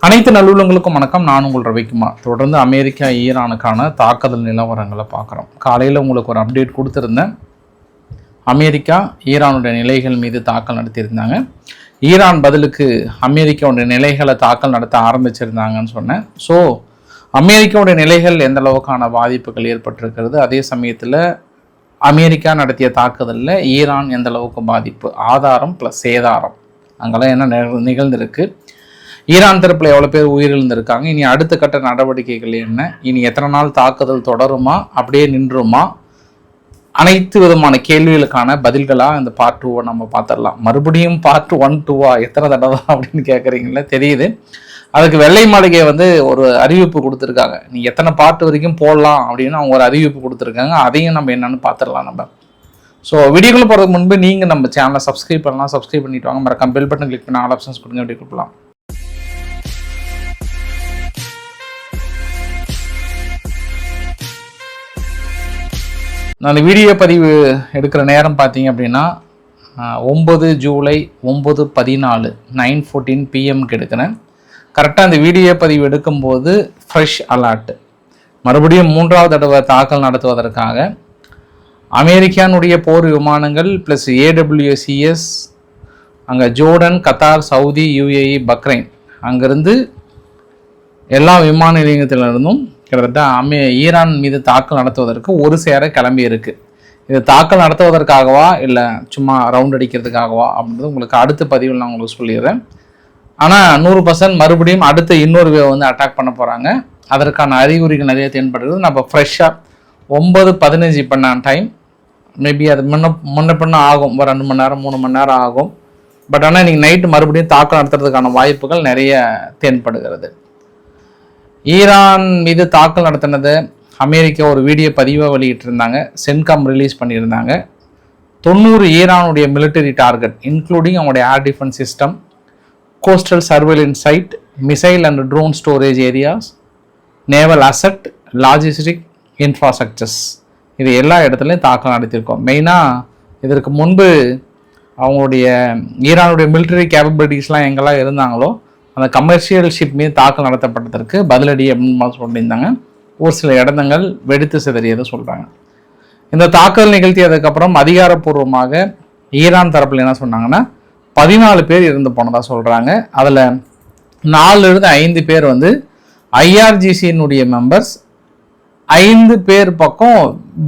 அனைத்து நல்லுள்ளங்களுக்கும் வணக்கம். நான் உங்கள் ரவிக்குமார். தொடர்ந்து அமெரிக்கா ஈரானுக்கான தாக்குதல் நிலவரங்களை பார்க்குறோம். காலையில் உங்களுக்கு ஒரு அப்டேட் கொடுத்துருந்தேன். அமெரிக்கா ஈரானுடைய நிலைகள் மீது தாக்கல் நடத்தியிருந்தாங்க. ஈரான் பதிலுக்கு அமெரிக்காவுடைய நிலைகளை தாக்கல் நடத்த ஆரம்பிச்சிருந்தாங்கன்னு சொன்னேன். ஸோ அமெரிக்காவுடைய நிலைகள் எந்த அளவுக்கான பாதிப்புகள் ஏற்பட்டிருக்கிறது, அதே சமயத்தில் அமெரிக்கா நடத்திய தாக்குதலில் ஈரான் எந்த அளவுக்கு பாதிப்பு, ஆதாரம் ப்ளஸ் சேதாரம் அங்கெல்லாம் என்ன நிகழ்ந்திருக்கு, ஈரான் தரப்பில் எவ்வளோ பேர் உயிரிழந்திருக்காங்க, இனி அடுத்த கட்ட நடவடிக்கைகள் என்ன, இனி எத்தனை நாள் தாக்குதல் தொடருமா, அப்படியே நின்றுமா, அனைத்து விதமான கேள்விகளுக்கான பதில்களாக இந்த பார்ட் 2 நம்ம பார்த்துடலாம். மறுபடியும் பார்ட் 1 2 எத்தனை தடவை அப்படின்னு கேட்குறீங்களே தெரியுது. அதுக்கு வெள்ளை மாளிகை ஒரு அறிவிப்பு கொடுத்துருக்காங்க. நீ எத்தனை பார்ட் வரைக்கும் போடலாம் அப்படின்னு அவங்க ஒரு அறிவிப்பு கொடுத்துருக்காங்க. அதையும் நம்ம என்னென்னு பார்த்துடலாம். நம்ம ஸோ வீடியோக்குள்ளே போகிறதுக்கு முன்பு நீங்கள் நம்ம சேனலை சப்ஸ்கிரைப் பண்ணலாம். சப்ஸ்கிரைப் பண்ணிட்டு வாங்க. மறக்காம பெல் பட்டன் கிளிக் பண்ணி ஆல் ஆப்ஷன்ஸ் கொடுங்க. அப்படி கொடுக்கலாம். நான் வீடியோ பதிவு எடுக்கிற நேரம் பார்த்தீங்க அப்படின்னா 9 ஜூலை 9:14 9:14 PM எடுக்கிறேன். கரெக்டாக அந்த வீடியோ பதிவு எடுக்கும்போது ஃப்ரெஷ் அலர்ட் மறுபடியும் 3வது தடவை தாக்கல் நடத்துவதற்காக அமெரிக்கானுடைய போர் விமானங்கள் ப்ளஸ் AWCS அங்கே Jordan, Qatar, Saudi, UAE, Bahrain அங்கேருந்து எல்லா விமான நிலையத்திலிருந்தும் கிட்டத்தட்ட ஈரான் மீது தாக்கல் நடத்துவதற்கு ஒரு சேர கிளம்பி இருக்கு. இது தாக்கல் நடத்துவதற்காகவா இல்லை சும்மா ரவுண்ட் அடிக்கிறதுக்காகவா அப்படின்றது உங்களுக்கு அடுத்த பதிவில் நான் உங்களுக்கு சொல்லிடுறேன். ஆனால் 100% மறுபடியும் அடுத்த இன்னொரு வேவ் அட்டாக் பண்ண போகிறாங்க. அதற்கான அறிகுறிகள் நிறைய தென்படுறது. நம்ம ஃப்ரெஷ்ஷாக 9:15 இப்போ நான் டைம் மேபி அது முன்ன பின்ன ஆகும், ஒரு 2 மணி நேரம் 3 மணி நேரம் ஆகும். பட் ஆனால் இன்றைக்கி நைட்டு மறுபடியும் தாக்கல் நடத்துறதுக்கான வாய்ப்புகள் நிறைய தென்படுகிறது. ஈரான் மீது தாக்கல் நடத்தினது அமெரிக்கா ஒரு வீடியோ பதிவை வெளியிட்டிருந்தாங்க. சென்காம் ரிலீஸ் பண்ணியிருந்தாங்க. 90 ஈரானுடைய மிலிட்டரி டார்கெட் இன்க்ளூடிங் அவங்களுடைய air defence system, coastal surveillance site, missile and drone storage areas, naval asset, logistic infrastructures, இது எல்லா இடத்துலையும் தாக்கல் நடத்தியிருக்கோம். மெயினாக இதற்கு முன்பு அவங்களுடைய ஈரானுடைய மிலிட்டரி கேப்பபிலிட்டிஸ்லாம் எங்கெல்லாம் இருந்தாங்களோ அந்த கமர்ஷியல் ஷிப் மீது தாக்கல் நடத்தப்பட்டதற்கு பதிலடி அப்படின்னு சொல்லியிருந்தாங்க. ஒரு சில இடங்கள் வெடித்து சிதறியதை சொல்கிறாங்க. இந்த தாக்குதல் நிகழ்த்தியதுக்கப்புறம் அதிகாரப்பூர்வமாக ஈரான் தரப்பில் என்ன சொன்னாங்கன்னா 14 பேர் இருந்து போனதாக சொல்கிறாங்க. அதில் 4 to 5 பேர் IRGCனுடைய மெம்பர்ஸ், 5 பேர் பக்கம்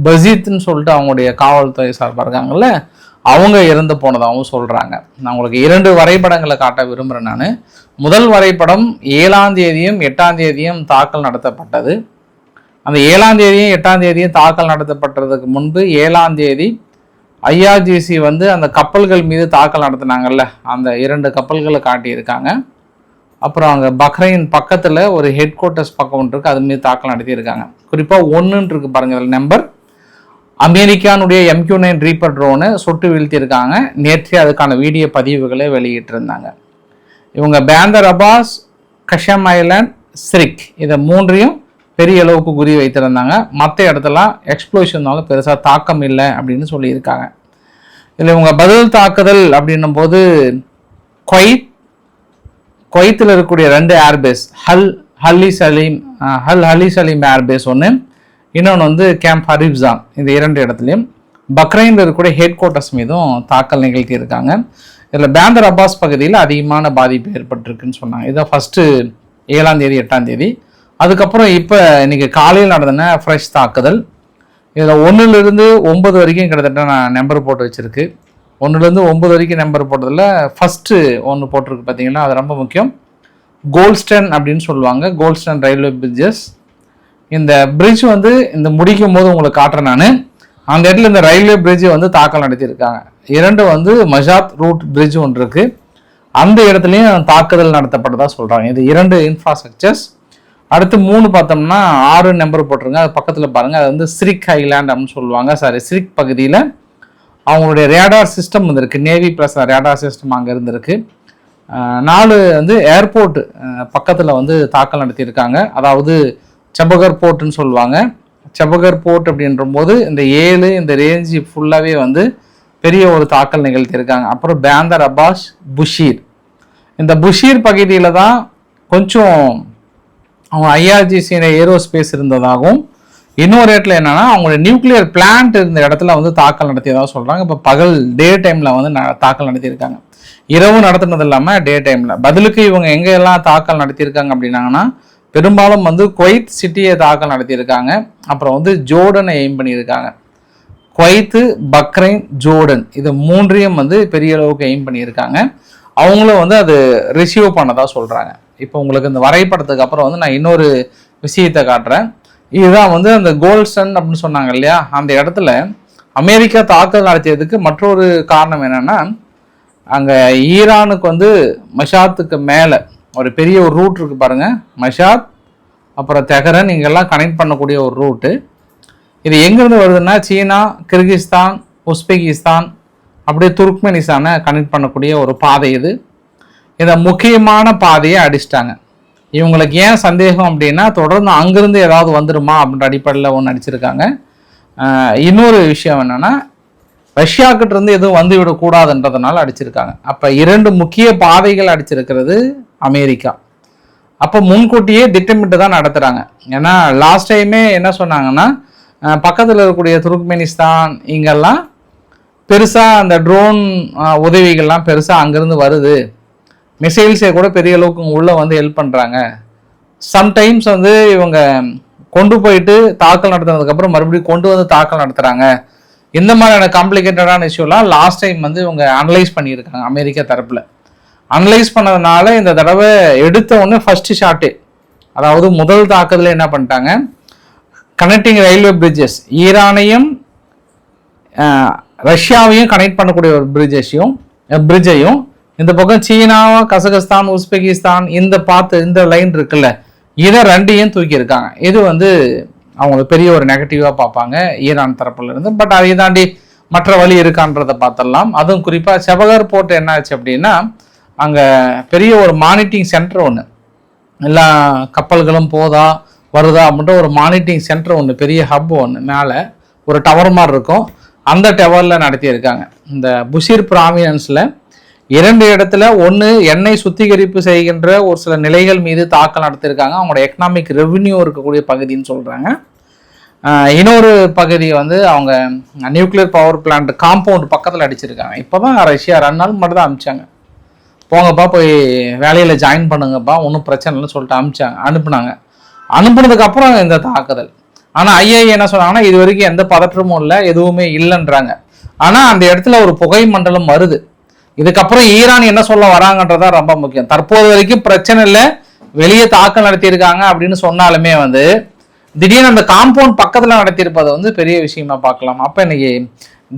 பசீத்னு சொல்லிட்டு அவங்களுடைய காவல்துறை சார்பாக இருக்காங்கல்ல, அவங்க இறந்து போனதாகவும் சொல்கிறாங்க. நான் உங்களுக்கு 2 வரைபடங்களை காட்ட விரும்புகிறேன். நான் முதல் வரைபடம் 7ஆம் தேதியும் 8ஆம் தேதியும் தாக்கல் நடத்தப்பட்டது. அந்த 7ஆம் தேதியும் 8ஆம் தேதியும் தாக்கல் நடத்தப்பட்டதுக்கு முன்பு 7ஆம் தேதி IRGC அந்த கப்பல்கள் மீது தாக்கல் நடத்தினாங்கல்ல, அந்த 2 கப்பல்களை காட்டியிருக்காங்க. அப்புறம் அங்கே பக்ரைன் பக்கத்தில் ஒரு ஹெட் குவார்ட்டர்ஸ் பக்கம் ஒன்று இருக்குது, அது மீது தாக்கல் நடத்தியிருக்காங்க. குறிப்பாக 1 இருக்கு பாருங்கள் நம்பர். அமெரிக்கானுடைய MQ-9 ரீப்பர் ட்ரோனு சொட்டு வீழ்த்தியிருக்காங்க. நேற்றே அதுக்கான வீடியோ பதிவுகளை வெளியிட்டிருந்தாங்க. இவங்க பேந்தர் அப்பாஸ், கஷம் ஐலாண்ட், சிரிக் இதை 3ஐயும் பெரிய அளவுக்கு குறி வைத்திருந்தாங்க. மற்ற இடத்துலாம் எக்ஸ்ப்ளோஷனால பெருசாக தாக்கம் இல்லை அப்படின்னு சொல்லியிருக்காங்க. இதில் இவங்க பதில் தாக்குதல் அப்படின்னும் போது குவைத்தில் இருக்கக்கூடிய 2 ஏர்பேஸ், ஹல் ஹலி சலீம் ஏர்பேஸ் ஒன்று, இன்னொன்று கேம்ப் ஹரிப்சான், இந்த 2 இடத்துலையும் பக்ரைனில் இருக்கக்கூடிய ஹெட் குவார்ட்டர்ஸ் மீதும் தாக்கல் நிகழ்த்தி இருக்காங்க. இதில் பேந்தர் அப்பாஸ் பகுதியில் அதிகமான பாதிப்பு ஏற்பட்டிருக்குன்னு சொன்னாங்க. இதான் ஃபஸ்ட்டு 7ஆம் தேதி 8ஆம் தேதி. அதுக்கப்புறம் இப்போ இன்றைக்கி காலையில் நடந்த ஃப்ரெஷ் தாக்குதல். இதில் 1லிருந்து 9 வரைக்கும் கிட்டத்தட்ட நான் நம்பர் போட்டு வச்சுருக்கு. 1லிருந்து 9 வரைக்கும் நம்பர் போட்டதில் ஃபஸ்ட்டு ஒன்று போட்டிருக்கு பார்த்தீங்கன்னா, அது ரொம்ப முக்கியம். கோல்ஸ்டன் அப்படின்னு சொல்லுவாங்க, கோல்ஸ்டன் ரயில்வே பிரிட்ஜஸ். இந்த பிரிட்ஜ் இந்த முடிக்கும் போது உங்களுக்கு காட்டுறேன் நான். அந்த இடத்துல இந்த ரயில்வே பிரிட்ஜ் தாக்கல் நடத்தியிருக்காங்க. 2 மஜாத் ரூட் பிரிட்ஜ் ஒன்று இருக்குது, அந்த இடத்துலையும் தாக்குதல் நடத்தப்பட்டதாக சொல்கிறாங்க. இது 2 இன்ஃப்ராஸ்ட்ரக்சர்ஸ். அடுத்து 3 பார்த்தோம்னா 6 நம்பர் போட்டிருங்க. அது பக்கத்தில் பாருங்கள், அது சிரிக் ஐலாண்ட் அப்படின்னு சொல்லுவாங்க. சிரிக் பகுதியில் அவங்களுடைய ரேடார் சிஸ்டம் இருக்குது, நேவி ப்ளஸ் ரேடார் சிஸ்டம் அங்கே இருந்திருக்கு. 4 ஏர்போர்ட் பக்கத்தில் தாக்கல் நடத்தியிருக்காங்க. அதாவது சபகர் போர்ட்டுன்னு சொல்லுவாங்க. சபகர் போர்ட் அப்படின்ற போது இந்த 7 இந்த ரேஞ்சு ஃபுல்லாகவே பெரிய ஒரு தாக்கல் நிகழ்த்தியிருக்காங்க. அப்புறம் பேந்தர் அப்பாஸ், புஷீர், இந்த புஷீர் பகுதியில் தான் கொஞ்சம் அவங்க ஐஆர்ஜிசி ஏரோஸ்பேஸ் இருந்ததாகவும், இன்னொரு இடத்துல என்னன்னா அவங்களுடைய நியூக்ளியர் பிளான்ட் இருந்த இடத்துல வந்து தாக்கல் நடத்தியதாக சொல்றாங்க. இப்போ பகல் டே டைம்ல வந்து தாக்கல் நடத்தியிருக்காங்க. இரவு நடத்துனது இல்லாமல் டே டைம்ல. பதிலுக்கு இவங்க எங்கெல்லாம் தாக்கல் நடத்தியிருக்காங்க அப்படின்னாங்கன்னா, பெரும்பாலும் வந்து குவைத் சிட்டியை தாக்கல் நடத்தியிருக்காங்க. அப்புறம் வந்து ஜோர்டனை எய்ம் பண்ணியிருக்காங்க. குவைத்து, பக்ரைன், ஜோர்டன் இது மூன்றையும் வந்து பெரிய அளவுக்கு எய்ம் பண்ணியிருக்காங்க. அவங்களும் வந்து அது ரிசீவ் பண்ணதா சொல்றாங்க. இப்போ உங்களுக்கு இந்த வரைபடத்துக்கு அப்புறம் வந்து நான் இன்னொரு விஷயத்தை காட்டுறேன். இதுதான் வந்து அந்த கோல்டன் அப்படின்னு சொன்னாங்க இல்லையா, அந்த இடத்துல அமெரிக்கா தாக்கல் நடத்தியதுக்கு மற்றொரு காரணம் என்னன்னா, அங்கே ஈரானுக்கு வந்து மஷாத்துக்கு மேலே ஒரு பெரிய ஒரு ரூட் இருக்குது பாருங்கள். மஷாத் அப்புறம் தெஹரன் இங்கெல்லாம் கனெக்ட் பண்ணக்கூடிய ஒரு ரூட்டு. இது எங்கேருந்து வருதுன்னா, சீனா, கிர்கிஸ்தான், உஸ்பெகிஸ்தான் அப்படியே துர்க்மெனிஸ்தானை கனெக்ட் பண்ணக்கூடிய ஒரு பாதை இது. இந்த முக்கியமான பாதையை அடிச்சிட்டாங்க. இவங்களுக்கு ஏன் சந்தேகம் அப்படின்னா, தொடர்ந்து அங்கேருந்து ஏதாவது வந்துடுமா அப்படின்ற அடிப்படையில் ஒன்று அடிச்சிருக்காங்க. இன்னொரு விஷயம் என்னென்னா, ரஷ்யாக்கிட்ட இருந்து எதுவும் வந்து விடக்கூடாதுன்றதுனால அடிச்சிருக்காங்க. அப்போ 2 முக்கிய பாதைகள் அடிச்சிருக்கிறது அமெரிக்கா. அப்போ முன்கூட்டியே திட்டமிட்டு தான் நடத்துகிறாங்க. ஏன்னா லாஸ்ட் டைமே என்ன சொன்னாங்கன்னா, பக்கத்தில் இருக்கக்கூடிய துர்க்மெனிஸ்தான் இங்கெல்லாம் பெருசாக அந்த ட்ரோன் உதவிகள்லாம் பெருசாக அங்கேருந்து வருது, மிசைல்ஸை கூட பெரிய அளவுக்கு உள்ளே வந்து ஹெல்ப் பண்ணுறாங்க. சம்டைம்ஸ் வந்து இவங்க கொண்டு போயிட்டு தாக்கல் நடத்துனதுக்கப்புறம் மறுபடியும் கொண்டு வந்து தாக்கல் நடத்துகிறாங்க. இந்த மாதிரியான காம்ப்ளிகேட்டடான இஷ்யூலாம் லாஸ்ட் டைம் வந்து இவங்க அனலைஸ் பண்ணியிருக்காங்க. அமெரிக்கா தரப்பில் அனலைஸ் பண்ணதுனால இந்த தடவை எடுத்த உடனே ஃபர்ஸ்ட் ஷாட்டு, அதாவது முதல் தாக்குதல என்ன பண்ணிட்டாங்க, கனெக்டிங் ரயில்வே பிரிட்ஜஸ், ஈரானையும் ரஷ்யாவையும் கனெக்ட் பண்ணக்கூடிய ஒரு பிரிட்ஜையும் இந்த பக்கம் சீனா, கசகஸ்தான், உஸ்பெகிஸ்தான் இந்த லைன் இருக்குல்ல, இதை 2ஐயும் தூக்கியிருக்காங்க. இது வந்து அவங்களுக்கு பெரிய ஒரு நெகட்டிவாக பார்ப்பாங்க ஈரான் தரப்புல இருந்து. பட் அதை தாண்டி மற்ற வழி இருக்கான்றதை பார்த்துடலாம். அதுவும் குறிப்பாக செபகர் போர்ட் என்ன ஆச்சு அப்படின்னா, அங்கே பெரிய ஒரு மானிட்டரிங் சென்டர் ஒன்று, எல்லா கப்பல்களும் வருதா அப்படின்ற ஒரு மானிட்டரிங் சென்டர் ஒன்று, பெரிய ஹப் ஒன்று மேலே ஒரு டவர் மாதிரி இருக்கும், அந்த டவரில் நடத்தியிருக்காங்க. இந்த புஷீர் ப்ராவினன்ஸில் 2 இடத்துல, ஒன்று எண்ணெய் சுத்திகரிப்பு செய்கின்ற ஒரு சில நிலைகள் மீது தாக்கல் நடத்தியிருக்காங்க. அவங்களோட எக்கனாமிக் ரெவென்யூ இருக்கக்கூடிய பகுதின்னு சொல்கிறாங்க. இன்னொரு பகுதியை வந்து அவங்க நியூக்ளியர் பவர் பிளான்ட் காம்பவுண்ட் பக்கத்தில் அடிச்சிருக்காங்க. இப்போ தான் ரஷ்யா 2 நாள் மட்டும் தான் அனுப்பிச்சாங்க. போங்கப்பா போய் வேலையில் ஜாயின் பண்ணுங்கப்பா, ஒன்றும் பிரச்சனை இல்லைன்னு சொல்லிட்டு அனுப்புனாங்க. அனுப்புனதுக்கப்புறம் இந்த தாக்குதல். ஆனால் ஐஏஏ என்ன சொன்னாங்கன்னா, இது வரைக்கும் எந்த பதற்றமும் இல்லை, எதுவுமே இல்லைன்றாங்க. ஆனால் அந்த இடத்துல ஒரு புகை மண்டலம் வருது. இதுக்கப்புறம் ஈரான் என்ன சொல்ல வராங்கன்றதான் ரொம்ப முக்கியம். தற்போது வரைக்கும் பிரச்சனை இல்லை, வெளியே தாக்கல் நடத்தியிருக்காங்க அப்படின்னு சொன்னாலுமே வந்து திடீர்னு அந்த காம்பவுண்ட் பக்கத்தில் நடத்தியிருப்பதை வந்து பெரிய விஷயமா பார்க்கலாம். அப்போ இன்னைக்கு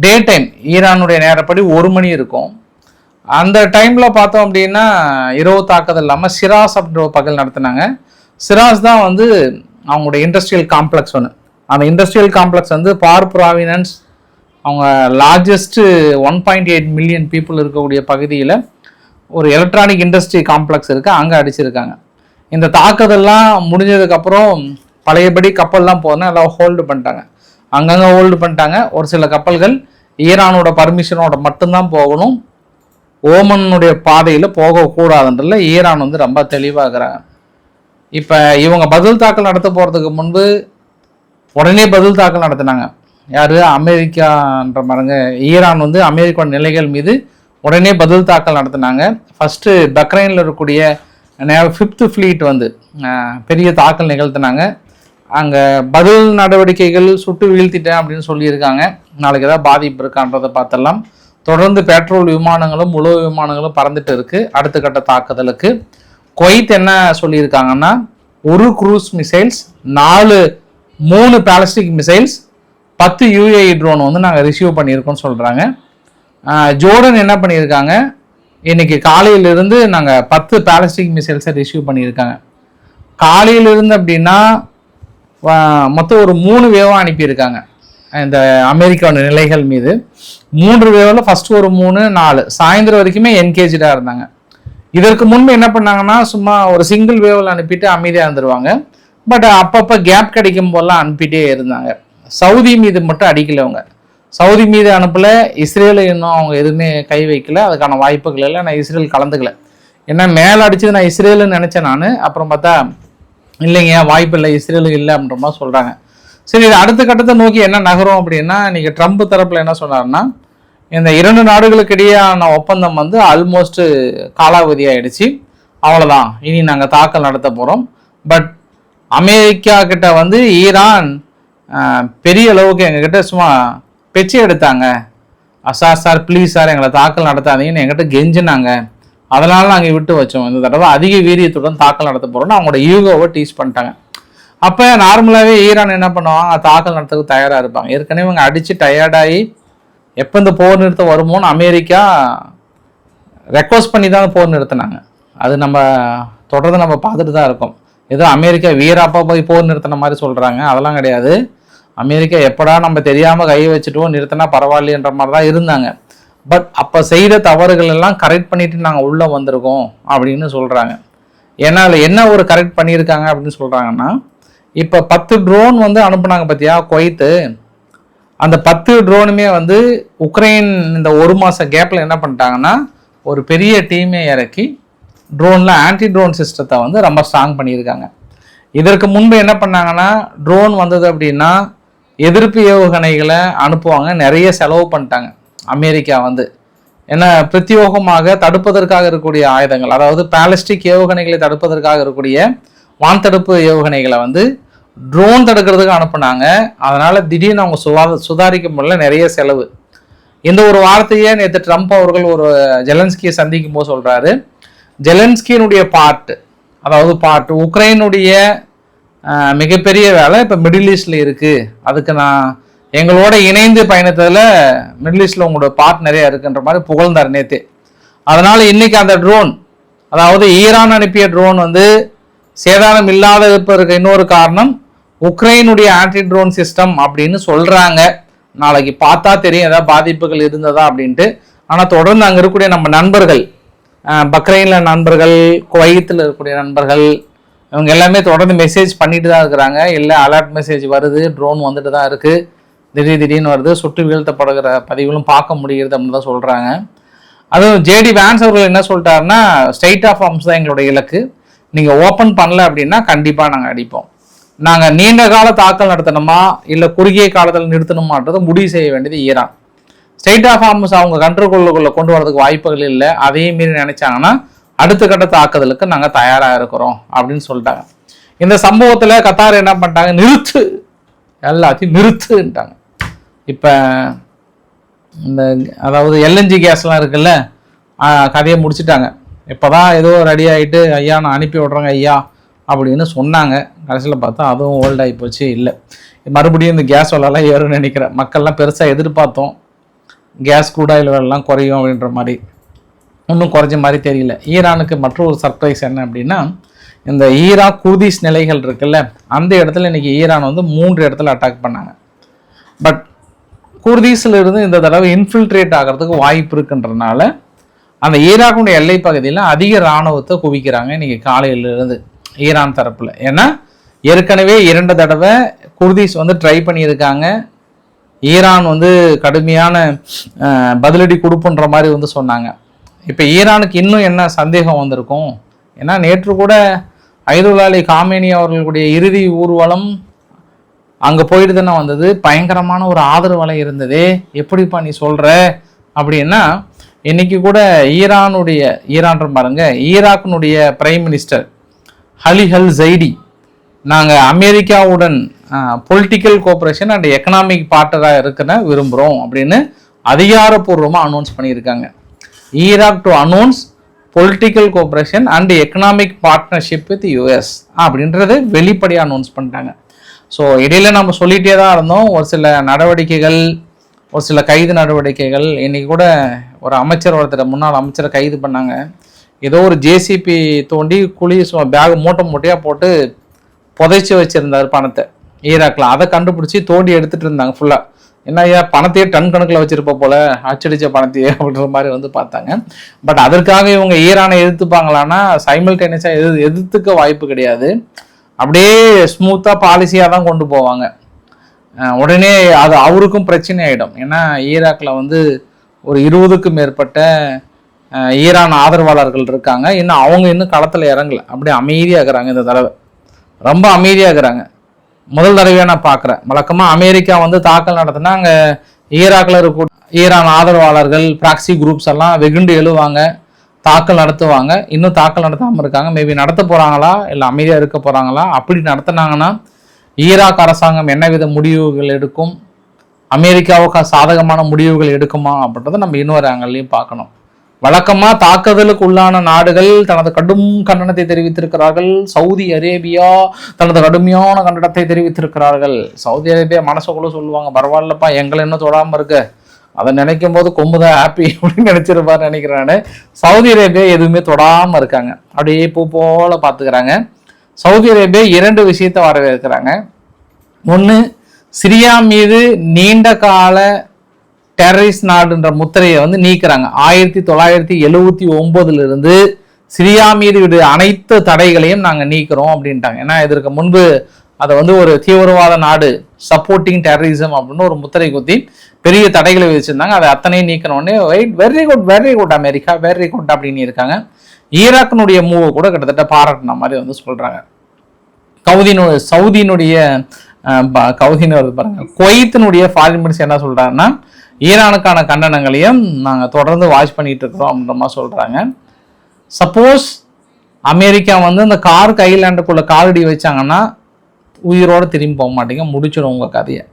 டே டைம் ஈரானுடைய நேரப்படி 1 மணி இருக்கும். அந்த டைமில் பார்த்தோம் அப்படின்னா இரவு தாக்குதல் இல்லாமல் சிராஸ் அப்படின்ற பகல் நடத்தினாங்க. சிராஸ் தான் வந்து அவங்களுடைய இண்டஸ்ட்ரியல் காம்ப்ளெக்ஸ் ஒன்று. அந்த இண்டஸ்ட்ரியல் காம்ப்ளெக்ஸ் வந்து பார் ப்ராவினன்ஸ், அவங்க லார்ஜஸ்ட்டு 1.8 மில்லியன் பீப்புள் இருக்கக்கூடிய பகுதியில் ஒரு எலக்ட்ரானிக் இண்டஸ்ட்ரி காம்ப்ளெக்ஸ் இருக்குது, அங்கே அடிச்சிருக்காங்க. இந்த தாக்குதல்லாம் முடிஞ்சதுக்கப்புறம் பழையபடி கப்பல்லாம் போனால் எல்லாம் ஹோல்டு பண்ணிட்டாங்க, அங்கங்கே ஹோல்டு பண்ணிட்டாங்க. ஒரு சில கப்பல்கள் ஈரானோட பர்மிஷனோட மட்டும்தான் போகணும், ஓமனுடைய பாதையில் போகக்கூடாதுன்றதுல ஈரான் வந்து ரொம்ப தெளிவாகிறாங்க. இப்போ இவங்க பதில் தாக்கல் நடத்த போகிறதுக்கு முன்பு உடனே பதில் தாக்கல் நடத்தினாங்க. யார்? அமெரிக்கான்ற பாருங்க. ஈரான் வந்து அமெரிக்கா நிலைகள் மீது உடனே பதில் தாக்கல் நடத்தினாங்க. ஃபஸ்ட்டு பக்ரைனில் இருக்கக்கூடிய 5th ஃப்ளீட் வந்து பெரிய தாக்கல் நிகழ்த்தினாங்க. அங்கே பதில் நடவடிக்கைகள் சுட்டு வீழ்த்திட்டேன் அப்படின்னு சொல்லியிருக்காங்க. நாளைக்கு ஏதாவது பாதிப்பு இருக்கான்றதை பார்த்துடலாம். தொடர்ந்து பெட்ரோல் விமானங்களும் உளவு விமானங்களும் பறந்துட்டு இருக்குது. அடுத்த கட்ட தாக்குதலுக்கு குவைத் என்ன சொல்லியிருக்காங்கன்னா, 1 cruise missiles, 3 ballistic missiles, 10 UAE drone வந்து நாங்கள் ரிசீவ் பண்ணியிருக்கோம்னு சொல்கிறாங்க. ஜோர்டன் என்ன பண்ணியிருக்காங்க, இன்னைக்கு காலையிலிருந்து நாங்கள் 10 பேலஸ்டிக் மிசைல்ஸை ரிசீவ் பண்ணியிருக்காங்க. காலையிலிருந்து அப்படின்னா மொத்தம் ஒரு 3 வேவாக அனுப்பியிருக்காங்க இந்த அமெரிக்காவோட நிலைகள் மீது. 3 வேவில் ஃபர்ஸ்ட் ஒரு 3, 4 சாயந்தரம் வரைக்குமே என்கேஜாக இருந்தாங்க. இதற்கு முன்பு என்ன பண்ணாங்கன்னா, சும்மா ஒரு சிங்கிள் வேவில் அனுப்பிட்டு அமைதியாக இருந்துருவாங்க. பட் அப்பப்போ கேப் கிடைக்கும் போதெல்லாம் அனுப்பிட்டே இருந்தாங்க. சவுதி மீது மட்டும் அடிக்கலவங்க. சவுதி மீது அனுப்பல, இஸ்ரேலை இன்னும் அவங்க எதுவுமே கை வைக்கல, அதுக்கான வாய்ப்புகள் இல்லை. நான் இஸ்ரேல் கலந்துக்கல. ஏன்னா மேலே அடிச்சது நான் இஸ்ரேலுன்னு நினச்சேன் நான். அப்புறம் பார்த்தா இல்லைங்க, வாய்ப்பு இல்லை, இஸ்ரேலு இல்லை அப்படின்ற மாதிரி சொல்கிறாங்க. சரி, இது அடுத்த கட்டத்தை நோக்கி என்ன நகரும் அப்படின்னா, இன்றைக்கி ட்ரம்ப் தரப்பில் என்ன சொன்னார்னா, இந்த 2 நாடுகளுக்கு இடையேயான ஒப்பந்தம் வந்து ஆல்மோஸ்ட் காலாவதி ஆயிடுச்சு, அவ்வளோதான், இனி நாங்கள் தாக்கல் நடத்த போகிறோம். பட் அமெரிக்கா கிட்ட வந்து ஈரான் பெரிய அளவுக்கு எங்ககிட்ட சும்மா பெச்சு எடுத்தாங்க. சார் ப்ளீஸ் சார் எங்களை தாக்கல் நடத்தாதீங்கன்னு எங்கிட்ட கெஞ்சினாங்க, அதனால நாங்கள் விட்டு வச்சோம். இந்த தடவை அதிக வீரியத்துடன் தாக்கல் நடத்த போகிறோம்னு அவங்களோட ஈகோவை டீஸ் பண்ணிட்டாங்க. அப்போ நார்மலாகவே ஈரான் என்ன பண்ணுவாங்க, தாக்கல் நடத்துறதுக்கு தயாராக இருப்பாங்க. ஏற்கனவே இவங்க அடித்து டயர்டாகி எப்போ இந்த போர் நிறுத்தம் வருமோன்னு அமெரிக்கா ரெக்வஸ்ட் பண்ணி தான் போர் நிறுத்தினாங்க. அது நம்ம தொடர்ந்து நம்ம பார்த்துட்டு தான் இருக்கோம். ஏதோ அமெரிக்கா வீராப்பா போய் போர் நிறுத்தின மாதிரி சொல்கிறாங்க, அதெல்லாம் கிடையாது. அமெரிக்கா எப்படா நம்ம தெரியாமல் கை வச்சுட்டோம் நிறுத்தினா பரவாயில்லன்ற மாதிரி தான் இருந்தாங்க. பட் அப்போ செய்த தவறுகள் எல்லாம் கரெக்ட் பண்ணிட்டு நாங்கள் உள்ளே வந்திருக்கோம் அப்படின்னு சொல்கிறாங்க. ஏன்னா அதில் என்ன ஒரு கரெக்ட் பண்ணியிருக்காங்க அப்படின்னு சொல்கிறாங்கன்னா, இப்போ 10 ட்ரோன் வந்து அனுப்புனாங்க பார்த்தியா குவைத்து, அந்த 10 ட்ரோனுமே வந்து உக்ரைன் இந்த 1 மாத கேப்பில் என்ன பண்ணிட்டாங்கன்னா ஒரு பெரிய டீமே இறக்கி ட்ரோனில் ஆன்டி ட்ரோன் சிஸ்டத்தை வந்து ரொம்ப ஸ்ட்ராங் பண்ணியிருக்காங்க. இதற்கு முன்பு என்ன பண்ணாங்கன்னா, ட்ரோன் வந்தது அப்படின்னா எதிர்ப்பு ஏவுகணைகளை அனுப்புவாங்க, நிறைய செலவு பண்ணிட்டாங்க அமெரிக்கா வந்து. ஏன்னா பிரத்யோகமாக தடுப்பதற்காக இருக்கக்கூடிய ஆயுதங்கள், அதாவது பாலிஸ்டிக் ஏவுகணைகளை தடுப்பதற்காக இருக்கக்கூடிய வான்தடுப்பு ஏவுகணைகளை வந்து ட்ரோன் தடுக்கிறதுக்கு அனுப்புனாங்க. அதனால் திடீர்னு அவங்க சுதாரிக்க முடியல, நிறைய செலவு. இந்த ஒரு வார்த்தையே நேற்று ட்ரம்ப் அவர்கள் ஒரு ஜெலன்ஸ்கியை சந்திக்கும் போது சொல்கிறாரு, ஜெலன்ஸ்கியினுடைய பார்ட் உக்ரைனுடைய மிகப்பெரிய வேலை இப்போ மிடில் ஈஸ்டில் இருக்குது, அதுக்கு நான் எங்களோட இணைந்து பயணத்தில் மிடில் ஈஸ்டில் உங்களோட பார்ட் நிறைய இருக்குன்ற மாதிரி புகழ்ந்தார் நேற்று. அதனால் இன்றைக்கி அந்த ட்ரோன், அதாவது ஈரான் அனுப்பிய ட்ரோன் வந்து சேதாரம் இல்லாத இருப்பதற்கு இன்னொரு காரணம் உக்ரைனுடைய ஆன்டி ட்ரோன் சிஸ்டம் அப்படின்னு சொல்கிறாங்க. நாளைக்கு பார்த்தா தெரியும் ஏதாவது பாதிப்புகள் இருந்ததா அப்படின்ட்டு. ஆனால் தொடர்ந்து அங்கே இருக்கக்கூடிய நம்ம நண்பர்கள், பக்ரைனில் நண்பர்கள், குவைத்தில் இருக்கக்கூடிய நண்பர்கள், இவங்க எல்லாமே தொடர்ந்து மெசேஜ் பண்ணிட்டு தான் இருக்கிறாங்க. இல்லை அலர்ட் மெசேஜ் வருது, ட்ரோன் வந்துட்டு தான் இருக்குது, திடீர்னு வருது, சுட்டு வீழ்த்தப்படுகிற பதிவுகளும் பார்க்க முடிகிறது அப்படின்னு தான் சொல்கிறாங்க. அதுவும் ஜேடி வான்ஸ் அவர்கள் என்ன சொல்லிட்டாருன்னா, ஸ்டேட் ஆஃப் ஆர்ம்ஸ் தான் எங்களுடைய இலக்கு, நீங்கள் ஓப்பன் பண்ணல அப்படின்னா கண்டிப்பாக நாங்கள் அடிப்போம். நாங்கள் நீண்ட கால தாக்கல் நடத்தணுமா இல்லை குறுகிய காலத்தில் நிறுத்தணுமான்றதை முடிவு செய்ய வேண்டியது ஈரான். ஸ்டேட் ஆஃப் ஆர்ம்ஸ் அவங்க கண்ட்ரோலுக்குள்ள கொண்டு வரதுக்கு வாய்ப்புகள் இல்லை. அதையும் மீறி நினைச்சாங்கன்னா அடுத்த கட்ட தாக்குதலுக்கு நாங்கள் தயாராக இருக்கிறோம் அப்படின்னு சொல்லிட்டாங்க. இந்த சம்பவத்தில் கத்தார் என்ன பண்ணிட்டாங்க, நிறுத்து, எல்லாத்தையும் நிறுத்துட்டாங்க. இப்போ இந்த அதாவது எல்என்ஜி கேஸ்லாம் இருக்குல்ல, கதையை முடிச்சுட்டாங்க. இப்போ தான் ஏதோ ரெடி ஆகிட்டு ஐயா நான் அனுப்பி விட்றேங்க ஐயா அப்படின்னு சொன்னாங்க. கடைசியில் பார்த்தா அதுவும் ஓல்ட் ஆகி போச்சு. இல்லை மறுபடியும் இந்த கேஸ் விலைலாம் ஏறும்னு நினைக்கிறேன். மக்கள்லாம் பெருசாக எதிர்பார்த்தோம் கேஸ் கூடாயில் விலைலாம் குறையும் அப்படின்ற மாதிரி, ஒன்றும் குறைஞ்ச மாதிரி தெரியல. ஈரானுக்கு மற்றொரு சர்ப்ரைஸ் என்ன அப்படின்னா, இந்த ஈராக் குர்திஸ் நிலைகள் இருக்குல்ல, அந்த இடத்துல இன்றைக்கி ஈரான் வந்து 3 இடத்துல அட்டாக் பண்ணாங்க. பட் குர்திஸில் இருந்து இந்த தடவை இன்ஃபில்ட்ரேட் ஆகிறதுக்கு வாய்ப்பு இருக்குன்றதுனால அந்த ஈராக்குடைய எல்லை பகுதியில் அதிக இராணுவத்தை குவிக்கிறாங்க இன்றைக்கி காலையிலிருந்து ஈரான் தரப்பில். ஏன்னா ஏற்கனவே 2 தடவை குர்திஸ் வந்து ட்ரை பண்ணியிருக்காங்க. ஈரான் வந்து கடுமையான பதிலடி கொடுப்புன்ற மாதிரி வந்து சொன்னாங்க. இப்போ ஈரானுக்கு இன்னும் என்ன சந்தேகம் வந்திருக்கும், ஏன்னா நேற்று கூட ஐதுல்லா அலி காமேனி அவர்களுடைய இறுதி ஊர்வலம் அங்கே போயிட்டு தானே வந்தது, பயங்கரமான ஒரு ஆதரவு வலை இருந்தது. எப்படிப்பா நீ சொல்கிற அப்படின்னா, இன்னைக்கு கூட ஈரான் பாருங்க, ஈராக்கினுடைய பிரைம் மினிஸ்டர் அலி அல் ஜைடி நாங்கள் அமெரிக்காவுடன் பொலிட்டிக்கல் கோஆப்ரேஷன் அண்ட் எக்கனாமிக் பார்ட்னராக இருக்கிற விரும்புகிறோம் அப்படின்னு அதிகாரப்பூர்வமாக அனௌன்ஸ் பண்ணியிருக்காங்க. Iraq to announce political cooperation and economic partnership with US அப்படின்றத வெளிப்படையாக அனௌன்ஸ் பண்ணிட்டாங்க. ஸோ இடையில நம்ம சொல்லிகிட்டே தான் இருந்தோம், ஒரு சில நடவடிக்கைகள், ஒரு சில கைது நடவடிக்கைகள். இன்றைக்கி கூட ஒரு ஒருத்தர் முன்னாள் அமைச்சரை கைது பண்ணாங்க. ஏதோ ஒரு ஜேசிபி தோண்டி குழி பேக் மூட்டையாக போட்டு புதைச்சி வச்சுருந்தார் பணத்தை ஈராக்கில். அதை கண்டுபிடிச்சி தோண்டி எடுத்துகிட்டு இருந்தாங்க ஃபுல்லாக. என்ன ஐயா பணத்தையே டன் கணக்கில் வச்சுருப்ப போல், அச்சடித்த பணத்தையே அப்படின்ற மாதிரி வந்து பார்த்தாங்க. பட் அதற்காக இவங்க ஈரானை எதிர்த்துப்பாங்களான்னா சைமல்டேனியஸாக எதிர்த்துக்க வாய்ப்பு கிடையாது. அப்படியே ஸ்மூத்தாக பாலிசியாக தான் கொண்டு போவாங்க. உடனே அது அவருக்கும் பிரச்சனை ஆகிடும். ஏன்னா ஈராக்கில் வந்து ஒரு 20க்கும் மேற்பட்ட ஈரான் ஆதரவாளர்கள் இருக்காங்க. இன்னும் அவங்க இன்னும் களத்தில் இறங்கலை, அப்படியே அமைதியாக இருக்கிறாங்க. இந்த தடவை ரொம்ப அமைதியாக இருக்கிறாங்க. முதல் தடவையாக நான் பார்க்குறேன். வழக்கமாக அமெரிக்கா வந்து தாக்கல் நடத்தினா அங்கே ஈராக்கில் இருக்க ஈரான் ஆதரவாளர்கள் ப்ராக்சி குரூப்ஸ் எல்லாம் வெகுண்டு எழுவாங்க, தாக்கல் நடத்துவாங்க. இன்னும் தாக்கல் நடத்தாமல் இருக்காங்க. மேபி நடத்த போகிறாங்களா இல்லை அமைதியாக இருக்க போகிறாங்களா? அப்படி நடத்தினாங்கன்னா ஈராக் அரசாங்கம் என்ன வித முடிவுகள் எடுக்கும், அமெரிக்காவுக்கு சாதகமான முடிவுகள் எடுக்குமா அப்படின்றத நம்ம இன்னொரு ஆங்கிள்லையும் பார்க்கணும். வழக்கமாக தாக்குதலுக்கு உள்ளான நாடுகள் தனது கடும் கண்டனத்தை தெரிவித்திருக்கிறார்கள். சவுதி அரேபியா தனது கடுமையான கண்டனத்தை தெரிவித்திருக்கிறார்கள். சவுதி அரேபியா மனசுக்குள்ள சொல்லுவாங்க, பரவாயில்லப்பா எங்களை இன்னும் தொடாமல் இருக்கு, அதை நினைக்கும் போது கொம்புதான் ஹாப்பி அப்படின்னு நினைச்சிருப்பாரு நினைக்கிறானு. சவுதி அரேபியா எதுவுமே தொடாமல் இருக்காங்க, அப்படியே பூ போல பார்த்துக்கிறாங்க. சவுதி அரேபியா 2 விஷயத்தை வரவேற்கிறாங்க. ஒன்று, சிரியா மீது நீண்ட கால டெரரிஸ்ட் நாடுன்ற முத்திரையை வந்து நீக்கிறாங்க. 1979 சிரியா மீது அனைத்து தடைகளையும் நாங்கள் நீக்கிறோம் அப்படின்ட்டாங்க. ஏன்னா இதற்கு முன்பு அதை வந்து ஒரு தீவிரவாத நாடு, சப்போர்ட்டிங் டெரரிசம் அப்படின்னு ஒரு முத்திரை குத்தி பெரிய தடைகளை விதிச்சிருந்தாங்க. அதை அத்தனையும் நீக்கணும்னே very good America, very good அப்படின்னு இருக்காங்க. ஈராக்கினுடைய மூவை கூட கிட்டத்தட்ட பாராட்டின மாதிரி வந்து சொல்றாங்க. சவுதியினுடைய பாருங்க, குவைத்தினுடைய ஃபாரின் மினிஸ்டர் என்ன சொல்றாருன்னா, ஈரானுக்கான கண்டனங்களையும் நாங்கள் தொடர்ந்து வாட்ச் பண்ணிட்டு இருக்கிறோம் அப்படின்ற மாதிரி சொல்றாங்க. சப்போஸ் அமெரிக்கா வந்து இந்த கார்க் ஐலாண்டுக்குள்ள காலடி வச்சாங்கன்னா உயிரோடு திரும்பி போக மாட்டீங்க, முடிச்சிடும் உங்கள் கதையை.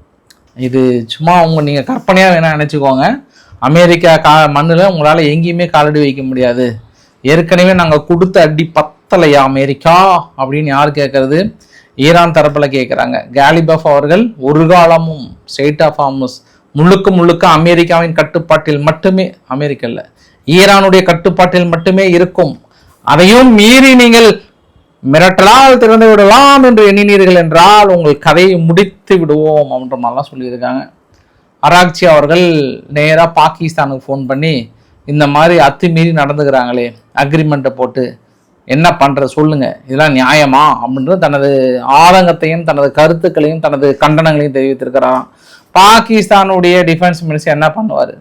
இது சும்மா நீங்கள் கற்பனையாக வேணால் நினச்சிக்கோங்க. அமெரிக்கா மண்ணில் உங்களால் எங்கேயுமே காலடி வைக்க முடியாது. ஏற்கனவே நாங்கள் கொடுத்த அடி பத்தலையா அமெரிக்கா அப்படின்னு யார் கேட்கறது? ஈரான் தரப்பில் கேட்குறாங்க. காலிபஃப் அவர்கள் ஒரு காலமும் ஸ்டேட் ஆஃப் ஹார்மஸ் முழுக்க அமெரிக்காவின் கட்டுப்பாட்டில் மட்டுமே, அமெரிக்கா இல்லை ஈரானுடைய கட்டுப்பாட்டில் மட்டுமே இருக்கும், அதையும் மீறி நீங்கள் மிரட்டலால் திறந்து விடலாம் என்று எண்ணினீர்கள் என்றால் உங்கள் கதையை முடித்து விடுவோம் அப்படின்ற மாதிரிலாம் சொல்லியிருக்காங்க. அராக்சி அவர்கள் நேராக பாகிஸ்தானுக்கு ஃபோன் பண்ணி இந்த மாதிரி அத்துமீறி நடந்துக்கிறாங்களே, அக்ரிமெண்ட்டை போட்டு என்ன பண்ணுறது சொல்லுங்கள், இதெல்லாம் நியாயமா அப்படின்றது தனது ஆதங்கத்தையும் தனது கருத்துக்களையும் தனது கண்டனங்களையும் தெரிவித்திருக்கிறாராம். பாகிஸ்தானுடைய டிஃபென்ஸ் மினிஸ்டர் என்ன பண்ணுவார்?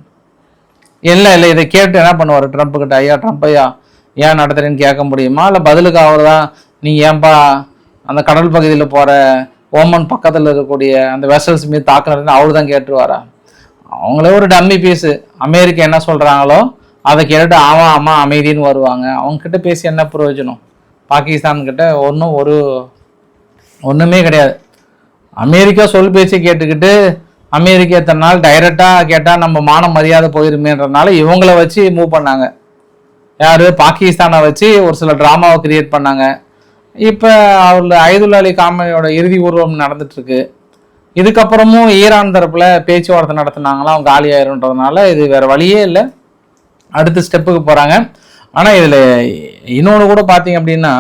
இல்லை இதை கேட்டு என்ன பண்ணுவார்? ட்ரம்ப் கிட்ட, ஐயா ட்ரம்ப் ஐயா ஏன் நடத்துறேன்னு கேட்க முடியுமா? இல்லை பதிலுக்கு அவர் தான், நீ ஏன்பா அந்த கடல் பகுதியில் போகிற ஓமன் பக்கத்தில் இருக்கக்கூடிய அந்த வெசல்ஸ் மீது தாக்குறது அவர் தான் கேட்டுருவாரா? அவங்களே ஒரு டம்மி பீஸு. அமெரிக்கா என்ன சொல்கிறாங்களோ அதை கேட்டு ஆமாம் அமைதின்னு வருவாங்க. அவங்கக்கிட்ட பேசி என்ன பிரயோஜனம்? பாகிஸ்தான்கிட்ட ஒன்றுமே கிடையாது. அமெரிக்கா சொல் பேச்சு கேட்டுக்கிட்டு அமெரிக்கா எத்தனை நாள் டைரெக்டாக கேட்டால் நம்ம மான மரியாதை போயிருமேன்றனால இவங்கள வச்சு மூவ் பண்ணாங்க. யார்? பாகிஸ்தானை வச்சு ஒரு சில ட்ராமாவை கிரியேட் பண்ணாங்க. இப்போ அவர்கள் ஐதுல்லா அலி காமனியோட இறுதி ஊர்வலம் நடந்துட்டுருக்கு. இதுக்கப்புறமும் ஈரான் தரப்பில் பேச்சுவார்த்தை நடத்தினாங்களா அவங்க காலியாயிருன்றதுனால இது வேறு வழியே இல்லை, அடுத்த ஸ்டெப்புக்கு போகிறாங்க. ஆனால் இதில் இன்னொன்று கூட பார்த்தீங்க அப்படின்னா,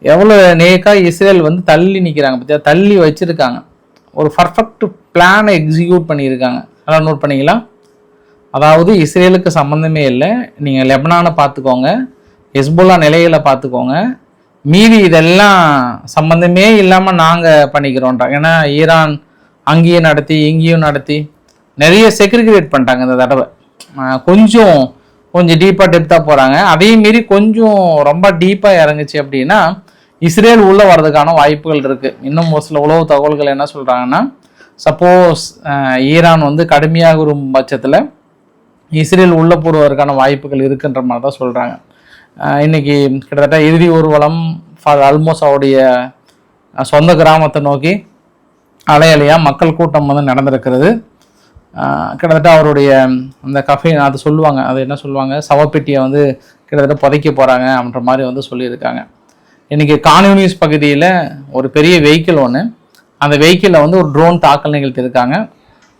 எவ்வளோ நேக்காக இஸ்ரேல் வந்து தள்ளி நிற்கிறாங்க பற்றியா, தள்ளி வச்சுருக்காங்க. ஒரு பர்ஃபெக்ட் பிளானை எக்ஸிக்யூட் பண்ணியிருக்காங்க. அதெல்லாம் நோட் பண்ணிங்களா? அதாவது இஸ்ரேலுக்கு சம்மந்தமே இல்லை, நீங்கள் லெபனானை பார்த்துக்கோங்க, ஹெஸ்புல்லா நிலைகளை பார்த்துக்கோங்க, மீதி இதெல்லாம் சம்மந்தமே இல்லாமல் நாங்கள் பண்ணிக்கிறோன்றாங்க. ஏன்னா ஈரான் அங்கேயும் நடத்தி இங்கேயும் நடத்தி நிறைய செக்ரிகேட் பண்ணிட்டாங்க இந்த தடவை. கொஞ்சம் டீப்பாக டெப்த்தாக போகிறாங்க. அதே மீறி கொஞ்சம் ரொம்ப டீப்பாக இறங்குச்சு அப்படின்னா இஸ்ரேல் உள்ளே வர்றதுக்கான வாய்ப்புகள் இருக்குது. இன்னும் ஒரு சில உளவு தகவல்கள் என்ன சொல்கிறாங்கன்னா, சப்போஸ் ஈரான் வந்து கடுமையாக ஒரு பட்சத்தில் இஸ்ரேல் உள்ளே போடுவதற்கான வாய்ப்புகள் இருக்குன்ற மாதிரி தான் சொல்கிறாங்க. இன்றைக்கி கிட்டத்தட்ட இறுதி ஊர்வலம் ஆல்மோஸ்ட் அவருடைய சொந்த கிராமத்தை நோக்கி அலையலையாக மக்கள் கூட்டம் வந்து நடந்திருக்கிறது. கிட்டத்தட்ட அவருடைய அந்த கஃபே அது சொல்லுவாங்க, அது என்ன சொல்லுவாங்க, சவப்பெட்டியை வந்து கிட்டத்தட்ட புதைக்க போகிறாங்க அப்படின்ற மாதிரி வந்து சொல்லியிருக்காங்க. இன்றைக்கி கான்யூனிஸ் பகுதியில் ஒரு பெரிய வெஹிக்கிள் ஒன்று, அந்த வெஹிக்கிளில் வந்து ஒரு ட்ரோன் தாக்கல் நிகழ்த்தியிருக்காங்க.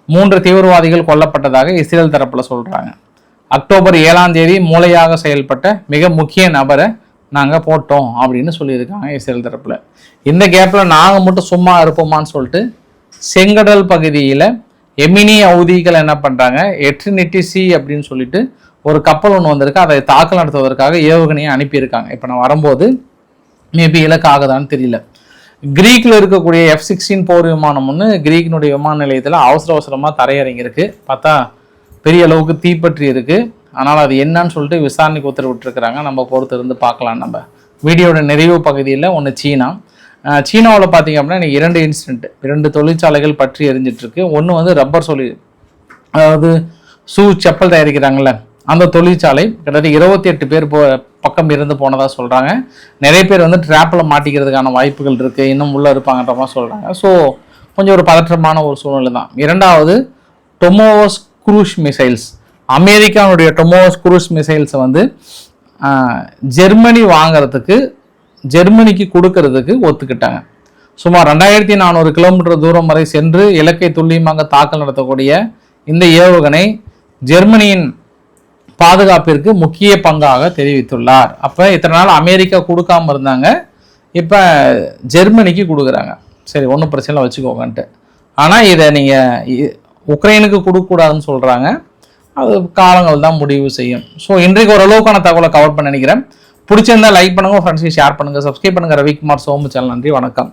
3 தீவிரவாதிகள் கொல்லப்பட்டதாக இஸ்ரேல் தரப்பில் சொல்கிறாங்க. அக்டோபர் 7ஆம் தேதி மூளையாக செயல்பட்ட மிக முக்கிய நபரை நாங்கள் போட்டோம் அப்படின்னு சொல்லியிருக்காங்க இஸ்ரேல் தரப்பில். இந்த கேப்பில் நாங்கள் மட்டும் சும்மா இருப்போமான்னு சொல்லிட்டு செங்கடல் பகுதியில் எமினி ஹவுதிகள் என்ன பண்ணுறாங்க, எட்ரினிட்டி சி அப்படின்னு சொல்லிட்டு ஒரு கப்பல் ஒன்று வந்திருக்கு, அதை தாக்கல் நடத்துவதற்காக ஏவுகணையை அனுப்பியிருக்காங்க. இப்போ நான் வரும்போது மேபி இலக்கு ஆகுதான்னு தெரியல. கிரீக்கில் இருக்கக்கூடிய F-16 போர் விமானம் ஒன்று கிரீக்கினுடைய விமான நிலையத்தில் அவசரமாக தரையிறங்கியிருக்கு. பார்த்தா பெரிய அளவுக்கு தீப்பற்றி இருக்குது. ஆனால் அது என்னன்னு சொல்லிட்டு விசாரணைக்கு உத்தரவிட்டிருக்கிறாங்க. நம்ம பொறுத்து இருந்து பார்க்கலாம். நம்ம வீடியோட நிறைவு பகுதியில் ஒன்று சீனாவில் பார்த்தீங்க அப்படின்னா இன்னைக்கு 2 இன்சிடென்ட், 2 தொழிற்சாலைகள் பற்றி எரிஞ்சிட்ருக்கு. ஒன்று வந்து ரப்பர் அதாவது செப்பல் தயாரிக்கிறாங்கல்ல அந்த தொழிற்சாலை, கிட்டத்தட்ட 28 பேர் பக்கம் இருந்து போனதாக சொல்கிறாங்க. நிறைய பேர் வந்து ட்ராப்பில் மாட்டிக்கிறதுக்கான வாய்ப்புகள் இருக்குது, இன்னும் உள்ளே இருப்பாங்கன்ற மாதிரி சொல்கிறாங்க. ஸோ கொஞ்சம் ஒரு பதற்றமான ஒரு சூழ்நிலை தான். 2வது டொமோவோஸ் க்ரூஸ் மிசைல்ஸ், அமெரிக்காவுடைய டொமோவோஸ் க்ரூஸ் மிசைல்ஸை வந்து ஜெர்மனிக்கு கொடுக்கறதுக்கு ஒத்துக்கிட்டாங்க. சுமார் 2400 கிலோமீட்டர் தூரம் வரை சென்று இலக்கை துல்லியமாக தாக்கல் நடத்தக்கூடிய இந்த ஏவுகணை ஜெர்மனியின் பாதுகாப்பிற்கு முக்கிய பங்காக தெரிவித்துள்ளார். அப்போ இத்தனை நாள் அமெரிக்கா கொடுக்காம இருந்தாங்க, இப்போ ஜெர்மனிக்கு கொடுக்குறாங்க. சரி, ஒன்றும் பிரச்சனை வச்சுக்கோங்கன்ட்டு. ஆனால் இதை நீங்கள் உக்ரைனுக்கு கொடுக்கக்கூடாதுன்னு சொல்கிறாங்க. அது காலங்கள் தான் முடிவு செய்யும். ஸோ இன்றைக்கு ஓரளவுக்கான தகவலை கவர் பண்ண நினைக்கிறேன். பிடிச்சிருந்தா லைக் பண்ணுங்கள், ஃப்ரெண்ட்ஸுக்கு ஷேர் பண்ணுங்கள், சப்ஸ்கிரைப் பண்ணுங்கள். ரவிக்குமார் சோமு சேனல். நன்றி, வணக்கம்.